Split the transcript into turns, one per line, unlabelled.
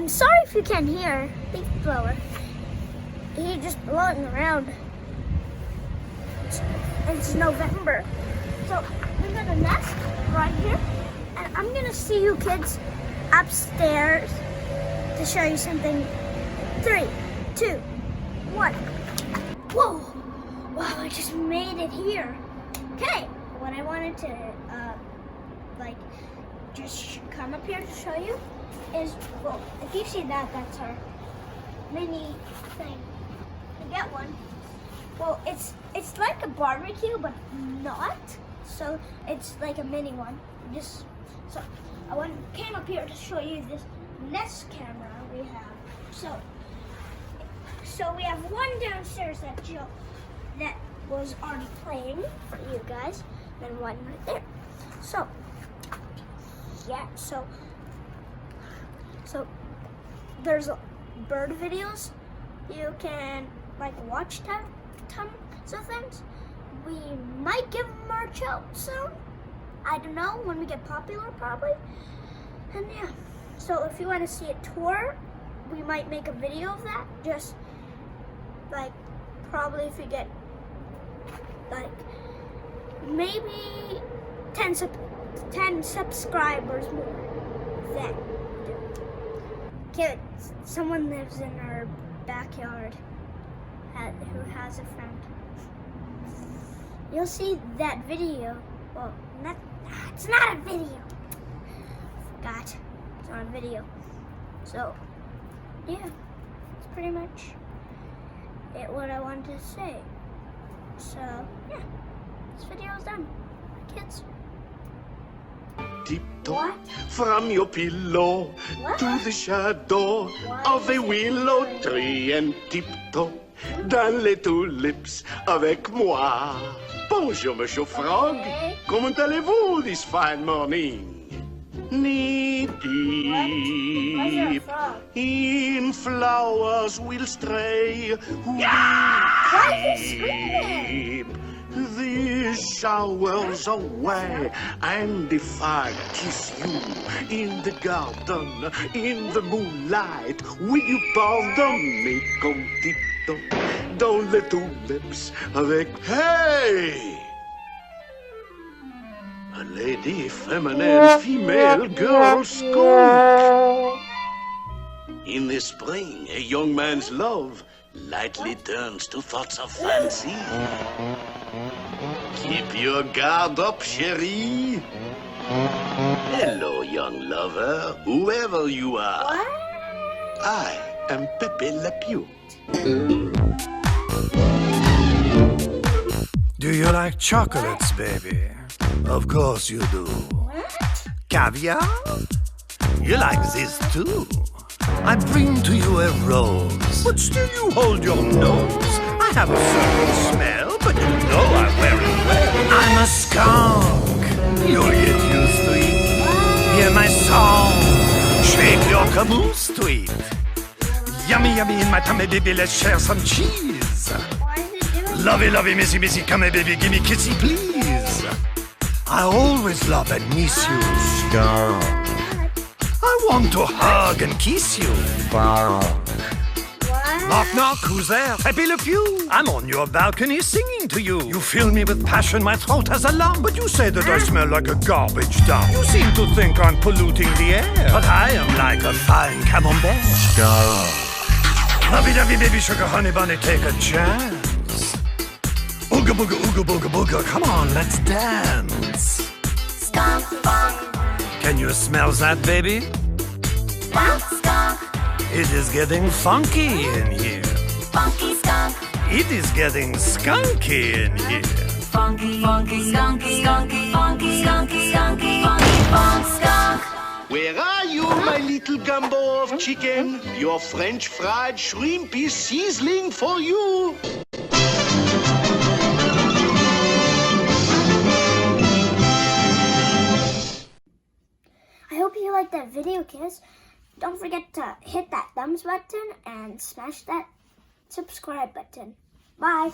I'm sorry if you can't hear leaf blower. He just blowing around. It's November. So we got a nest right here. And I'm gonna see you kids upstairs to show you something. 3, 2, 1. Whoa! Wow, I just made it here. Okay, what I wanted to just come up here to show you is, well, if you see that, that's our mini thing. To get one, well, it's like a barbecue, but not. So it's like a mini one. So I came up here to show you this Nest camera we have. So we have one downstairs that was already playing for you guys, then one right there. So yeah, so there's bird videos you can watch tons of things. We might give them March out soon. I don't know, when we get popular probably. And yeah, so if you want to see a tour, we might make a video of that. Just probably if we get maybe 10 subscribers more. Then kids, someone lives in our backyard who has a friend. You'll see that video. Well, it's not a video. Forgot. It's not a video. So, yeah, it's pretty much what I wanted to say. So, yeah, this video is done. Kids.
Tiptoe from your pillow to the shadow of a willow tree and tiptoe dans les tulips avec moi. Bonjour, Monsieur Frog. Comment allez-vous this fine morning? Knee deep in flowers will stray. Keep the showers away. And if I kiss you in the garden, in the moonlight, will you pardon me? Comme tiptoe dans les tulips avec... Hey! A lady, feminine, female, girl, skunk. In the spring, a young man's love lightly turns to thoughts of fancy. Keep your guard up, chérie. Hello, young lover, whoever you are.
What?
I am Pepe Le Pew.
Do you like chocolates, baby? Of course you do.
What?
Caviar? You like this too. I bring to you a rose, but still you hold your nose. I have a certain smell, but you know I wear it well. I'm a skunk. You'll get used to it. Hear my song. Shake your caboose to it. Yummy, yummy in my tummy, baby, let's share some cheese.
Why is it doing
Lovey, lovey, missy, missy, come here, baby, give me kissy, please. I always love and miss you, skunk. I want to hug and kiss you.
What?
Knock, knock, who's there? Pepe Le Pew. I'm on your balcony singing to you. You fill me with passion, my throat has a lump. But you say that I smell like a garbage dump. You seem to think I'm polluting the air. But I am like a fine camembert. Lovey-dovey, baby, sugar, honey, bunny, take a chance. Ooga booga, ooga booga booga, come on, let's dance.
Skunk, skunk,
Can you smell that, baby?
skunk, skunk,
It is getting funky in here.
funky skunk,
It is getting skunky in here.
funky, funky, skunky, skunky, funky, skunky, skunky, funky, funk, skunk.
Where are you, my little gumbo of chicken? Your French fried shrimp is sizzling for you.
I hope you liked that video, kids. Don't forget to hit that thumbs button and smash that subscribe button. Bye.